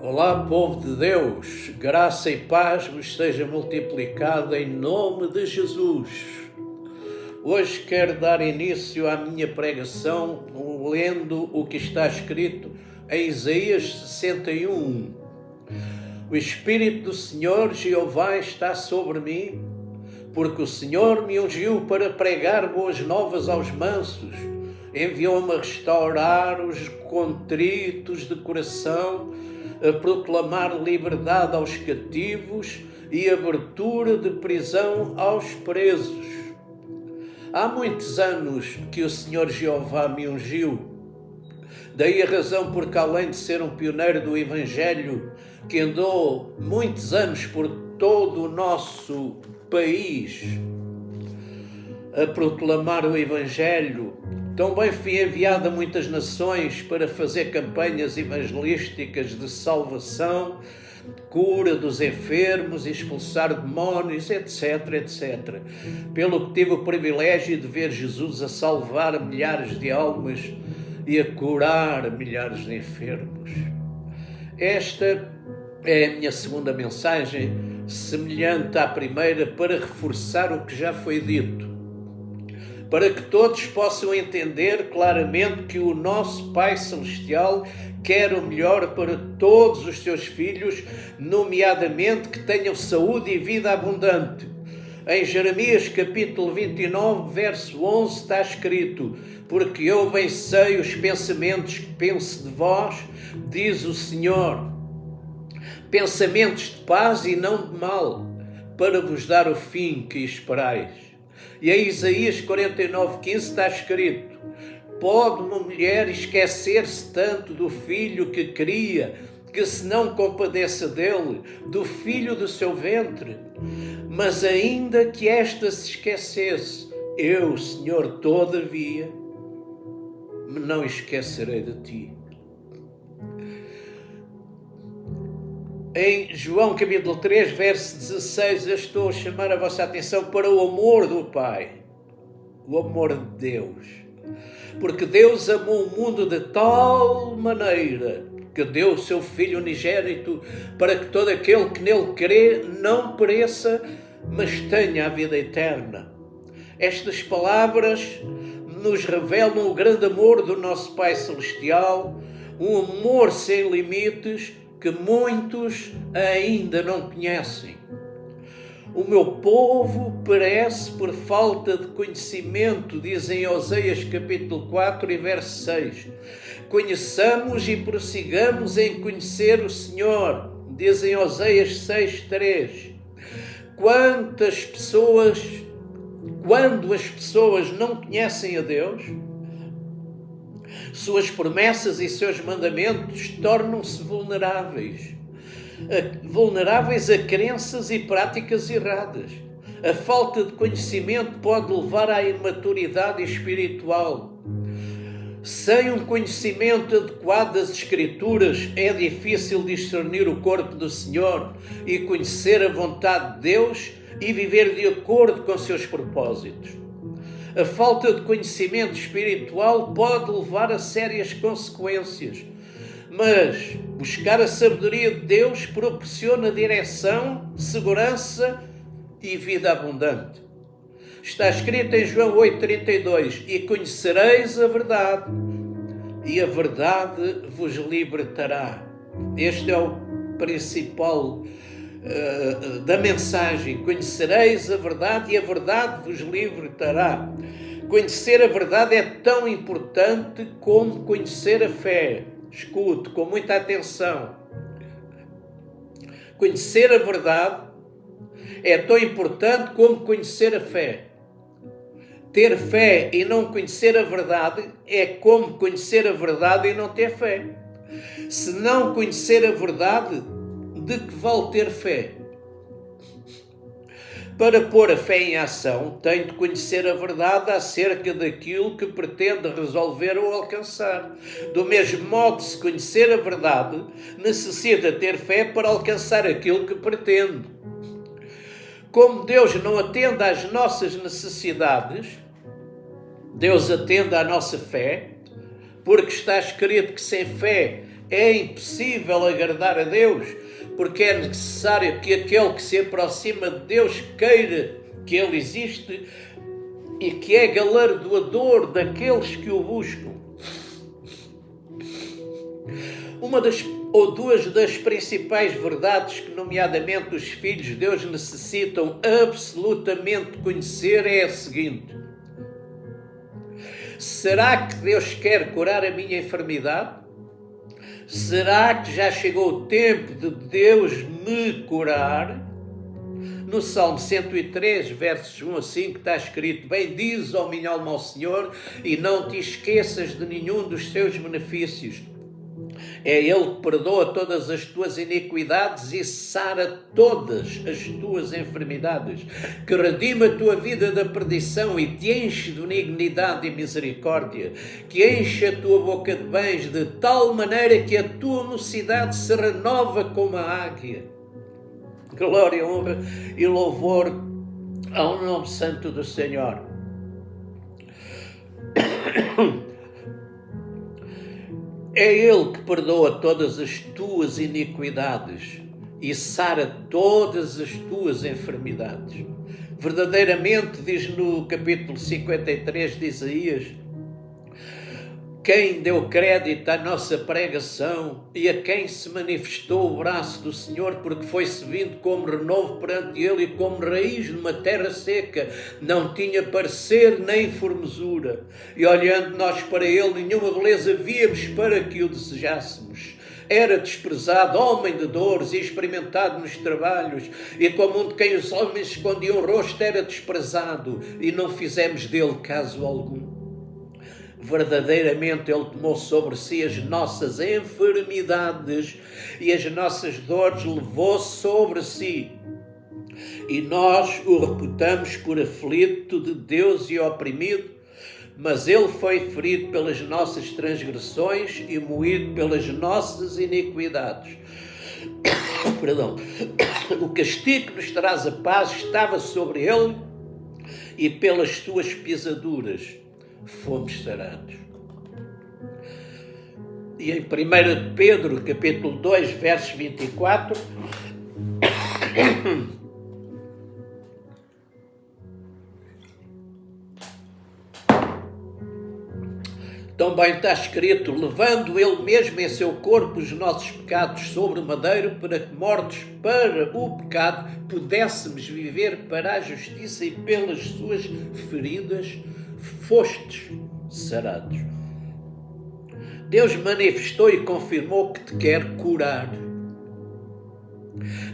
Olá, povo de Deus, graça e paz vos seja multiplicada em nome de Jesus. Hoje quero dar início à minha pregação lendo o que está escrito em Isaías 61. O Espírito do Senhor Jeová está sobre mim, porque o Senhor me ungiu para pregar boas novas aos mansos, enviou-me a restaurar os contritos de coração, a proclamar liberdade aos cativos e abertura de prisão aos presos. Há muitos anos que o Senhor Jeová me ungiu. Daí a razão porque, além de ser um pioneiro do Evangelho, que andou muitos anos por todo o nosso país a proclamar o Evangelho, também fui enviado a muitas nações para fazer campanhas evangelísticas de salvação, cura dos enfermos, expulsar demónios, etc, etc. Pelo que tive o privilégio de ver Jesus a salvar milhares de almas e a curar milhares de enfermos. Esta é a minha segunda mensagem, semelhante à primeira, para reforçar o que já foi dito, para que todos possam entender claramente que o nosso Pai Celestial quer o melhor para todos os seus filhos, nomeadamente que tenham saúde e vida abundante. Em Jeremias capítulo 29, verso 11 está escrito: porque eu bem sei os pensamentos que penso de vós, diz o Senhor, pensamentos de paz e não de mal, para vos dar o fim que esperais. E em Isaías 49:15 está escrito: pode uma mulher esquecer-se tanto do filho que cria, que se não compadeça dele, do filho do seu ventre? Mas ainda que esta se esquecesse, eu, Senhor, todavia, me não esquecerei de ti. Em João capítulo 3, verso 16, eu estou a chamar a vossa atenção para o amor do Pai, o amor de Deus. Porque Deus amou o mundo de tal maneira que deu o seu Filho unigênito para que todo aquele que nele crê não pereça, mas tenha a vida eterna. Estas palavras nos revelam o grande amor do nosso Pai Celestial, um amor sem limites, que muitos ainda não conhecem. O meu povo perece por falta de conhecimento, diz em Oséias capítulo 4 e verso 6. Conheçamos e prossigamos em conhecer o Senhor, diz em Oséias 6:3. Quando as pessoas não conhecem a Deus, suas promessas e seus mandamentos tornam-se vulneráveis a crenças e práticas erradas. A falta de conhecimento pode levar à imaturidade espiritual. Sem um conhecimento adequado das Escrituras, é difícil discernir o corpo do Senhor e conhecer a vontade de Deus e viver de acordo com seus propósitos. A falta de conhecimento espiritual pode levar a sérias consequências, mas buscar a sabedoria de Deus proporciona direção, segurança e vida abundante. Está escrito em João 8:32: e conhecereis a verdade, e a verdade vos libertará. Este é o principal da mensagem: conhecereis a verdade e a verdade vos libertará. Conhecer a verdade é tão importante como conhecer a fé. Escute com muita atenção. Conhecer a verdade é tão importante como conhecer a fé. Ter fé e não conhecer a verdade é como conhecer a verdade e não ter fé. Se não conhecer a verdade, de que vale ter fé? Para pôr a fé em ação, tem de conhecer a verdade acerca daquilo que pretende resolver ou alcançar. Do mesmo modo, se conhecer a verdade, necessita ter fé para alcançar aquilo que pretende. Como Deus não atende às nossas necessidades, Deus atende à nossa fé, porque está escrito que sem fé É impossível agradar a Deus, porque é necessário que aquele que se aproxima de Deus queira que Ele existe e que é galardoador daqueles que o buscam. Uma ou duas das principais verdades que, nomeadamente, os filhos de Deus necessitam absolutamente conhecer é a seguinte: será que Deus quer curar a minha enfermidade? Será que já chegou o tempo de Deus me curar? No Salmo 103, versos 1 a 5, está escrito: bendize, ó minha alma, ao Senhor, e não te esqueças de nenhum dos seus benefícios. É Ele que perdoa todas as tuas iniquidades e sara todas as tuas enfermidades, que redime a tua vida da perdição e te enche de benignidade e misericórdia, que enche a tua boca de bens de tal maneira que a tua mocidade se renova como a águia. Glória, honra e louvor ao nome santo do Senhor. É Ele que perdoa todas as tuas iniquidades e sara todas as tuas enfermidades. Verdadeiramente, diz no capítulo 53 de Isaías, quem deu crédito à nossa pregação e a quem se manifestou o braço do Senhor, porque foi-se vindo como renovo perante Ele e como raiz numa terra seca, não tinha parecer nem formosura. E olhando nós para Ele, nenhuma beleza víamos para que o desejássemos. Era desprezado, homem de dores e experimentado nos trabalhos, e como um de quem os homens escondiam o rosto, era desprezado, e não fizemos dele caso algum. Verdadeiramente Ele tomou sobre si as nossas enfermidades e as nossas dores levou sobre si. E nós o reputamos por aflito de Deus e oprimido, mas Ele foi ferido pelas nossas transgressões e moído pelas nossas iniquidades. Perdão. O castigo que nos traz a paz estava sobre Ele e pelas suas pisaduras fomos sarados. E em 1 Pedro, capítulo 2, versos 24, também está escrito: levando Ele mesmo em seu corpo os nossos pecados sobre o madeiro, para que, mortos para o pecado, pudéssemos viver para a justiça, e pelas suas feridas fostes sarados. Deus manifestou e confirmou que te quer curar.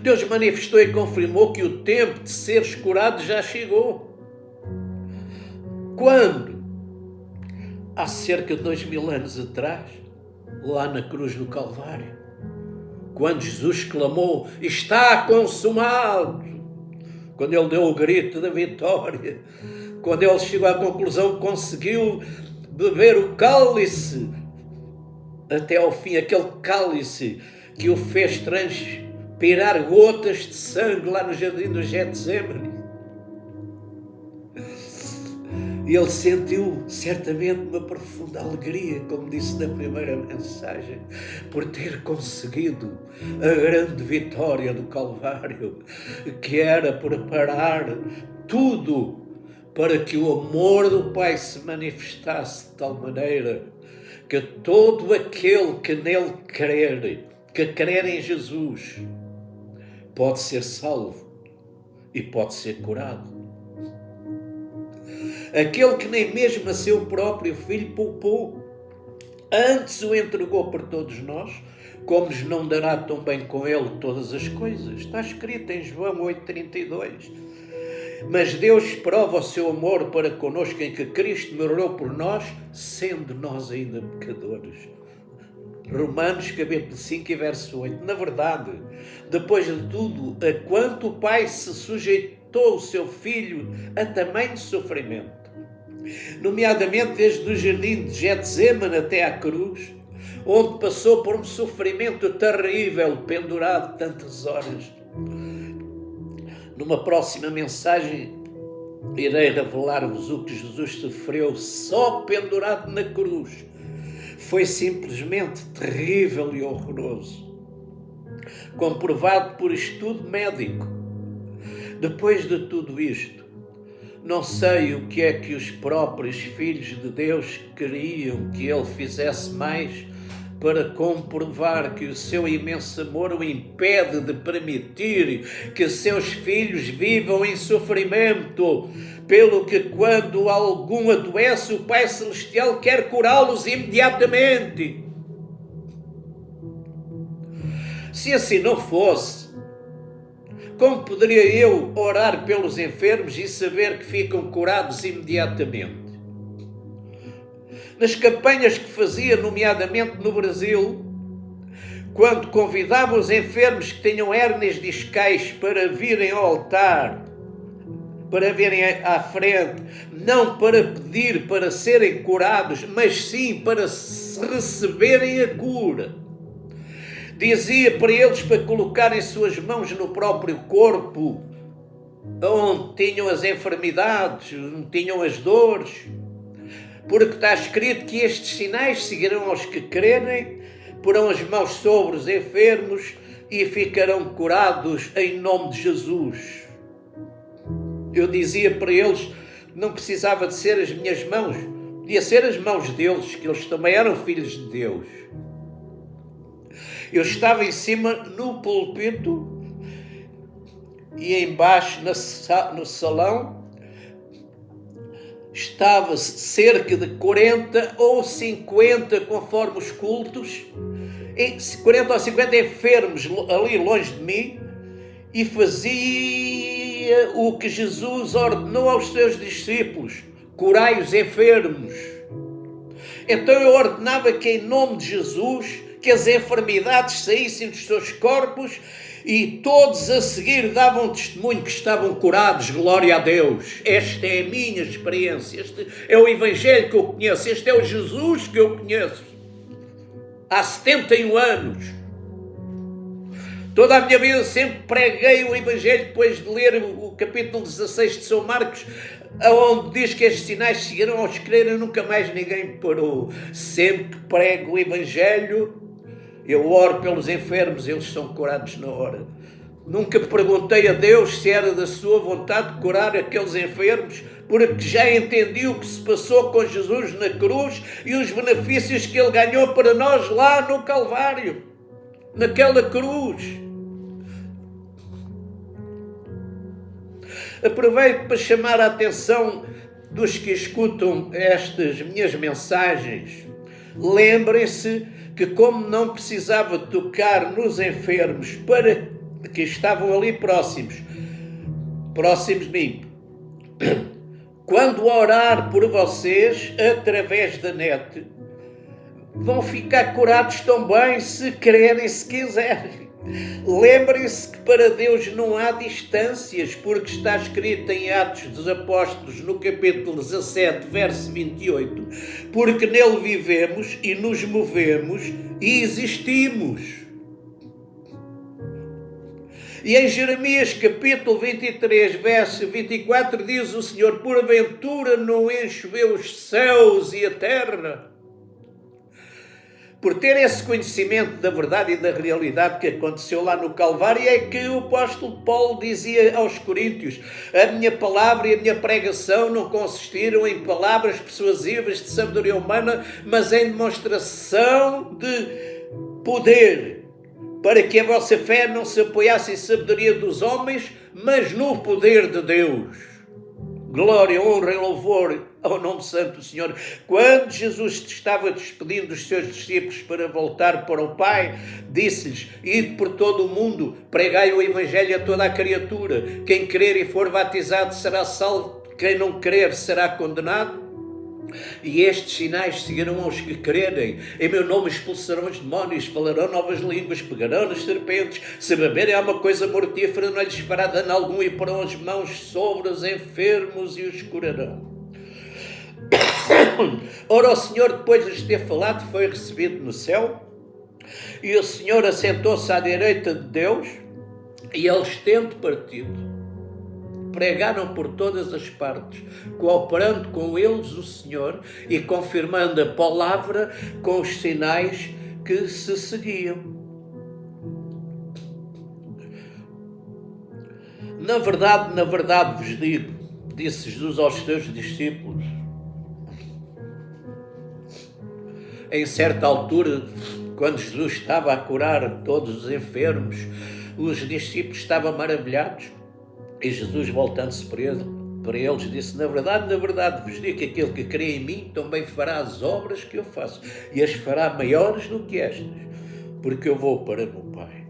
Deus manifestou e confirmou que o tempo de seres curado já chegou. Quando? Há cerca de 2000 anos atrás, lá na cruz do Calvário, quando Jesus clamou: está consumado, quando Ele deu o grito da vitória, quando Ele chegou à conclusão que conseguiu beber o cálice até ao fim, aquele cálice que o fez transpirar gotas de sangue lá no jardim do Getsemane. E Ele sentiu certamente uma profunda alegria, como disse na primeira mensagem, por ter conseguido a grande vitória do Calvário, que era preparar tudo para que o amor do Pai se manifestasse de tal maneira que todo aquele que nele crer, que crer em Jesus, pode ser salvo e pode ser curado. Aquele que nem mesmo a seu próprio Filho poupou, antes o entregou por todos nós, como nos não dará também com Ele todas as coisas? Está escrito em João 8,32. Mas Deus prova o seu amor para connosco em que Cristo morreu por nós, sendo nós ainda pecadores. Romanos capítulo 5 e verso 8. Na verdade, depois de tudo, a quanto o Pai se sujeitou o seu Filho a tamanho sofrimento, nomeadamente desde o jardim de Getsemane até à cruz, onde passou por um sofrimento terrível, pendurado tantas horas. Numa próxima mensagem irei revelar-vos o que Jesus sofreu só pendurado na cruz, foi simplesmente terrível e horroroso, comprovado por estudo médico. Depois de tudo isto, não sei o que é que os próprios filhos de Deus queriam que ele fizesse mais para comprovar que o seu imenso amor o impede de permitir que seus filhos vivam em sofrimento, pelo que quando algum adoece, o Pai Celestial quer curá-los imediatamente. Se assim não fosse, como poderia eu orar pelos enfermos e saber que ficam curados imediatamente? Nas campanhas que fazia, nomeadamente no Brasil, quando convidava os enfermos que tinham hérnias discais para virem ao altar, para virem à frente, não para pedir para serem curados, mas sim para receberem a cura. Dizia para eles para colocarem suas mãos no próprio corpo, onde tinham as enfermidades, onde tinham as dores, porque está escrito que estes sinais seguirão aos que crerem, porão as mãos sobre os enfermos e ficarão curados em nome de Jesus. Eu dizia para eles, não precisava de ser as minhas mãos, podia ser as mãos deles, que eles também eram filhos de Deus. Eu estava em cima no púlpito e embaixo no salão estava cerca de 40 ou 50, conforme os cultos, 40 ou 50 enfermos ali longe de mim, e fazia o que Jesus ordenou aos seus discípulos: curai os enfermos. Então eu ordenava que em nome de Jesus, que as enfermidades saíssem dos seus corpos, e todos a seguir davam testemunho que estavam curados. Glória a Deus. Esta é a minha experiência, este é o Evangelho que eu conheço, este é o Jesus que eu conheço há 71 anos. Toda a minha vida sempre preguei o Evangelho, depois de ler o capítulo 16 de São Marcos, onde diz que estes sinais seguirão aos que crerem. Nunca mais ninguém me parou. Sempre que prego o Evangelho, eu oro pelos enfermos, eles são curados na hora. Nunca perguntei a Deus se era da sua vontade curar aqueles enfermos, porque já entendi o que se passou com Jesus na cruz e os benefícios que ele ganhou para nós lá no Calvário, naquela cruz. Aproveito para chamar a atenção dos que escutam estas minhas mensagens. Lembrem-se que, como não precisava tocar nos enfermos para que estavam ali próximos de mim, quando orar por vocês através da net, vão ficar curados também, se quererem, se quiserem. Lembrem-se que para Deus não há distâncias, porque está escrito em Atos dos Apóstolos, no capítulo 17, verso 28, porque nele vivemos e nos movemos e existimos. E em Jeremias capítulo 23, verso 24, diz o Senhor: porventura não encho eu os céus e a terra? Por ter esse conhecimento da verdade e da realidade que aconteceu lá no Calvário, é que o apóstolo Paulo dizia aos Coríntios: a minha palavra e a minha pregação não consistiram em palavras persuasivas de sabedoria humana, mas em demonstração de poder, para que a vossa fé não se apoiasse em sabedoria dos homens, mas no poder de Deus. Glória, honra e louvor ao nome santo do Senhor. Quando Jesus estava despedindo dos seus discípulos para voltar para o Pai, disse-lhes: ide por todo o mundo, pregai o Evangelho a toda a criatura. Quem crer e for batizado será salvo, quem não crer será condenado. E estes sinais seguirão aos que crerem. Em meu nome expulsarão os demónios, falarão novas línguas, pegarão nas serpentes, se beberem alguma coisa mortífera não lhes fará dano algum, e porão as mãos sobre os enfermos e os curarão. Ora, o Senhor, depois de lhes ter falado, foi recebido no céu, e o Senhor assentou-se à direita de Deus, e eles, tendo partido, pregaram por todas as partes, cooperando com eles o Senhor e confirmando a palavra com os sinais que se seguiam. Na verdade vos digo, disse Jesus aos seus discípulos, em certa altura, quando Jesus estava a curar todos os enfermos, os discípulos estavam maravilhados. E Jesus, voltando-se para eles, disse: na verdade vos digo que aquele que crê em mim também fará as obras que eu faço, e as fará maiores do que estas, porque eu vou para o meu Pai.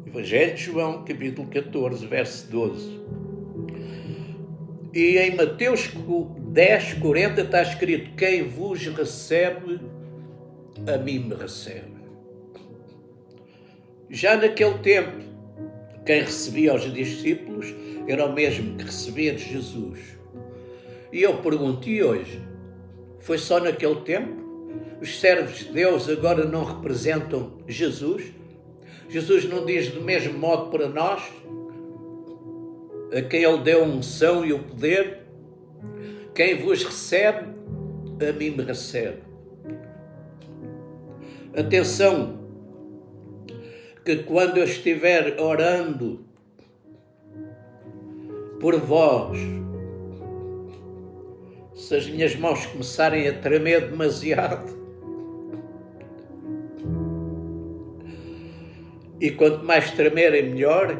Evangelho de João, capítulo 14, verso 12. E em Mateus 10, 40 está escrito: quem vos recebe, a mim me recebe. Já naquele tempo, quem recebia os discípulos era o mesmo que recebia de Jesus. E eu pergunto, e hoje? Foi só naquele tempo? Os servos de Deus agora não representam Jesus? Jesus não diz do mesmo modo para nós, a quem Ele deu a unção e o poder: quem vos recebe, a mim me recebe. Atenção, que quando eu estiver orando por vós, se as minhas mãos começarem a tremer demasiado, e quanto mais tremerem melhor,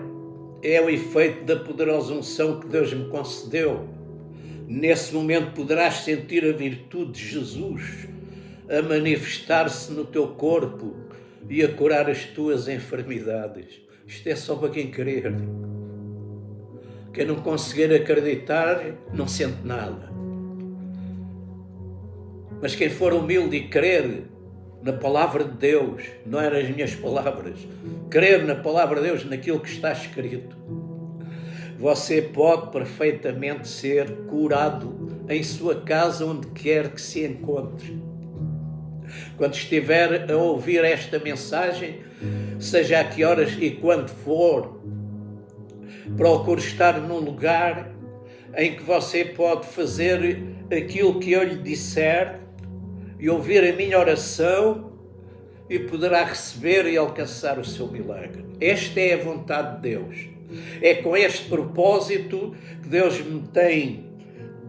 é o efeito da poderosa unção que Deus me concedeu. Nesse momento poderás sentir a virtude de Jesus a manifestar-se no teu corpo e a curar as tuas enfermidades. Isto é só para quem crer. Quem não conseguir acreditar não sente nada. Mas quem for humilde e crer na palavra de Deus, não eram as minhas palavras, crer na palavra de Deus, naquilo que está escrito, você pode perfeitamente ser curado em sua casa, onde quer que se encontre. Quando estiver a ouvir esta mensagem, seja a que horas e quando for, procure estar num lugar em que você pode fazer aquilo que eu lhe disser e ouvir a minha oração, e poderá receber e alcançar o seu milagre. Esta é a vontade de Deus. É com este propósito que Deus me tem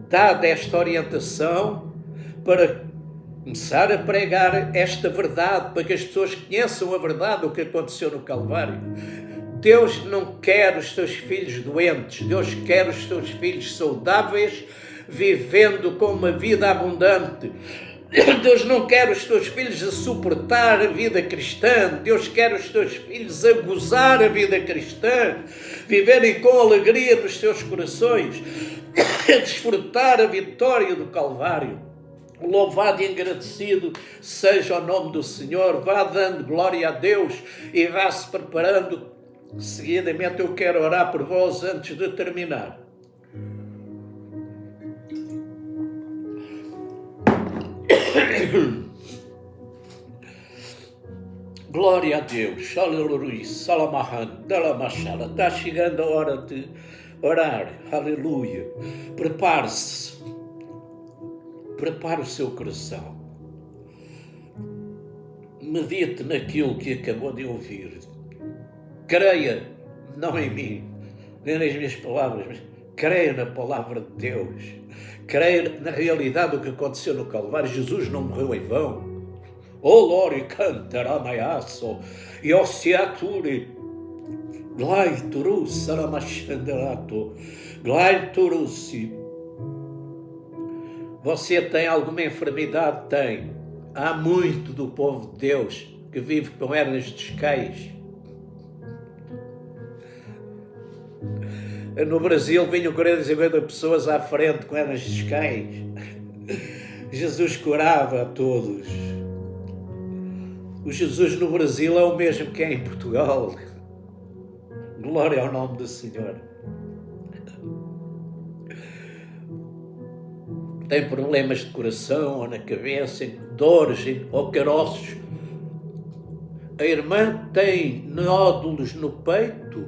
dado esta orientação, para começar a pregar esta verdade, para que as pessoas conheçam a verdade do que aconteceu no Calvário. Deus não quer os seus filhos doentes, Deus quer os seus filhos saudáveis, vivendo com uma vida abundante. Deus não quer os teus filhos a suportar a vida cristã. Deus quer os teus filhos a gozar a vida cristã, viverem com alegria nos seus corações, a desfrutar a vitória do Calvário. Louvado e agradecido seja o nome do Senhor. Vá dando glória a Deus e vá se preparando. Seguidamente eu quero orar por vós antes de terminar. Glória a Deus, aleluia, salamahan, dalamachala. Está chegando a hora de orar, aleluia. Prepare-se, prepare o seu coração, medite naquilo que acabou de ouvir, creia, não em mim, nem nas minhas palavras, mas creia na palavra de Deus, creia na realidade do que aconteceu no Calvário. Jesus não morreu em vão. O Lori cantaramaiaço e ossiaturi glaiturus saramachanderato glaiturussi. Você tem alguma enfermidade? Tem. Há muito do povo de Deus que vive com hernias discais. No Brasil vinham 40 e 50 pessoas à frente com hernias discais. Jesus curava a todos. O Jesus no Brasil é o mesmo que é em Portugal. Glória ao nome do Senhor. Tem problemas de coração ou na cabeça, dores ou caroços. A irmã tem nódulos no peito.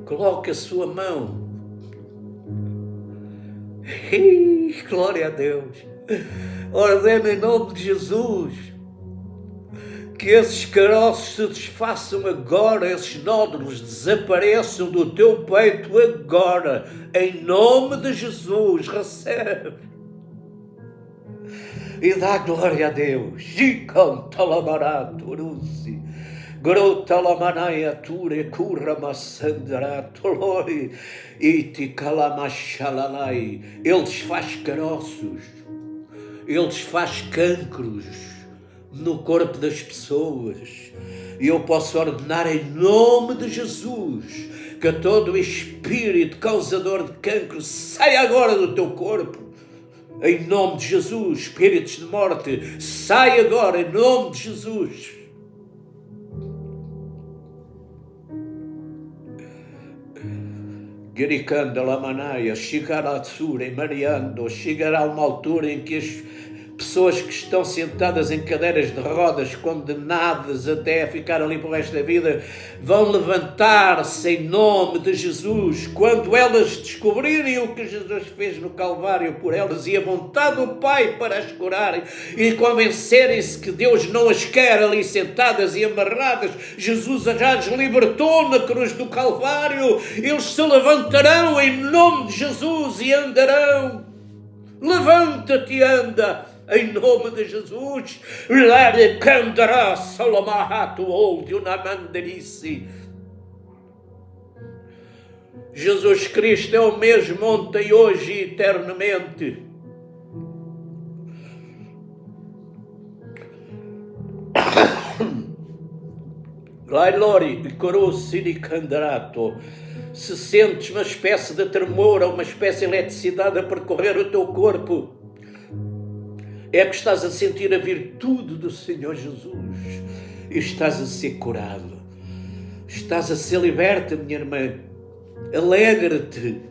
coloque a sua mão. Glória a Deus. Ordena em nome de Jesus que esses caroços se desfaçam agora, esses nódulos desapareçam do teu peito agora, em nome de Jesus. Recebe e dá glória a Deus. Ele desfaz caroços, Ele desfaz cancros no corpo das pessoas. E eu posso ordenar em nome de Jesus que todo espírito causador de cancro saia agora do teu corpo. Em nome de Jesus. Espíritos de morte, sai agora em nome de Jesus. Gericanda Lamanaia, chegará e Mariando, chegará uma altura em que as pessoas que estão sentadas em cadeiras de rodas, condenadas até a ficar ali para o resto da vida, vão levantar-se em nome de Jesus, quando elas descobrirem o que Jesus fez no Calvário por elas e a vontade do Pai para as curarem e convencerem-se que Deus não as quer ali sentadas e amarradas. Jesus já as libertou na cruz do Calvário. Eles se levantarão em nome de Jesus e andarão. Levanta-te e anda em nome de Jesus. Jesus Cristo é o mesmo ontem, hoje e eternamente. Se sentes uma espécie de tremor ou uma espécie de eletricidade a percorrer o teu corpo, é que estás a sentir a virtude do Senhor Jesus e estás a ser curado, estás a ser liberta, minha irmã. Alegra-te,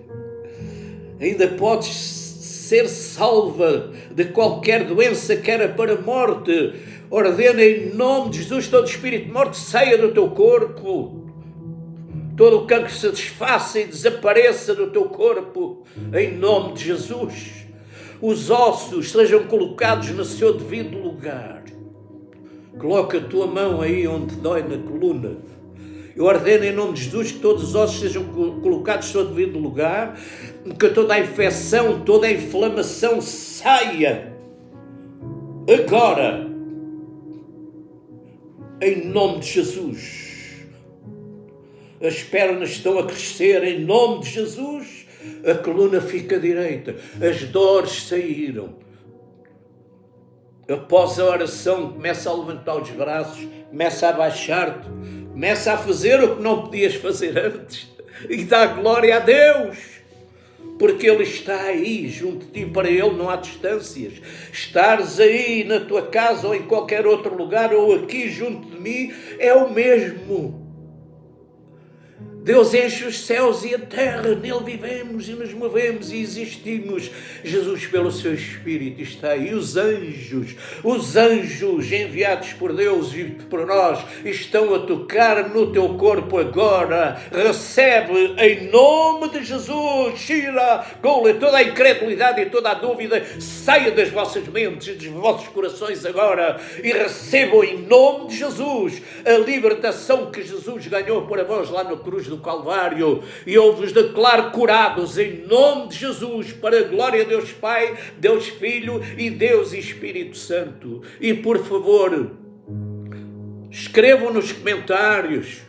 ainda podes ser salva de qualquer doença que era para a morte. Ordena em nome de Jesus, todo espírito de morte saia do teu corpo, todo o cancro se desfaça e desapareça do teu corpo, em nome de Jesus. Os ossos sejam colocados no seu devido lugar. Coloca a tua mão aí onde dói na coluna. Eu ordeno em nome de Jesus que todos os ossos sejam colocados no seu devido lugar, que toda a infecção, toda a inflamação saia agora, em nome de Jesus. As pernas estão a crescer em nome de Jesus. A coluna fica direita, as dores saíram. Após a oração, começa a levantar os braços, começa a abaixar-te, começa a fazer o que não podias fazer antes e dá glória a Deus, porque Ele está aí junto de ti. Para Ele não há distâncias. Estares aí na tua casa ou em qualquer outro lugar ou aqui junto de mim é o mesmo. Deus enche os céus e a terra, nele vivemos e nos movemos e existimos. Jesus, pelo seu Espírito, está aí. Os anjos enviados por Deus e por nós, estão a tocar no teu corpo agora. Recebe em nome de Jesus. Toda a incredulidade e toda a dúvida saia das vossas mentes e dos vossos corações agora e recebam em nome de Jesus a libertação que Jesus ganhou para vós lá na cruz do Calvário, e eu vos declaro curados em nome de Jesus, para a glória de Deus Pai, Deus Filho e Deus Espírito Santo. E por favor, escrevam nos comentários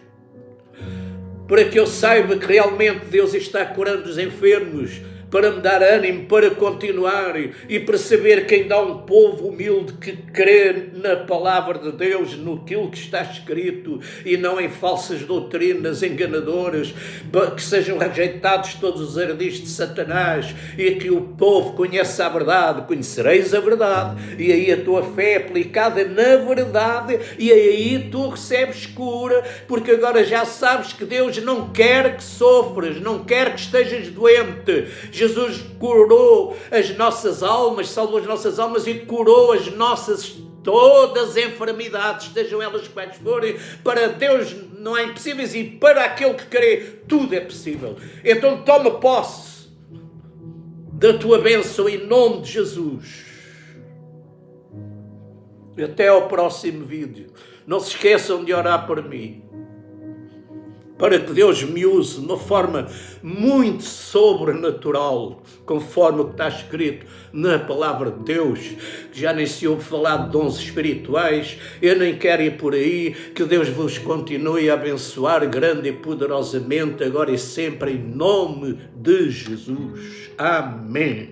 para que eu saiba que realmente Deus está curando os enfermos, para me dar ânimo para continuar e perceber que ainda há um povo humilde que crê na palavra de Deus, no que está escrito e não em falsas doutrinas enganadoras, que sejam rejeitados todos os ardis de Satanás e que o povo conheça a verdade. Conhecereis a verdade e aí a tua fé é aplicada na verdade e aí tu recebes cura, porque agora já sabes que Deus não quer que sofras, não quer que estejas doente. Jesus curou as nossas almas, salvou as nossas almas e curou as nossas todas as enfermidades, sejam elas quais forem. Para Deus não há impossíveis e para aquele que crê, tudo é possível. Então toma posse da tua bênção em nome de Jesus. Até ao próximo vídeo. Não se esqueçam de orar por mim, para que Deus me use de uma forma muito sobrenatural, conforme o que está escrito na palavra de Deus, que já nem se ouve falar de dons espirituais. Eu nem quero ir por aí. Que Deus vos continue a abençoar grande e poderosamente, agora e sempre, em nome de Jesus. Amém.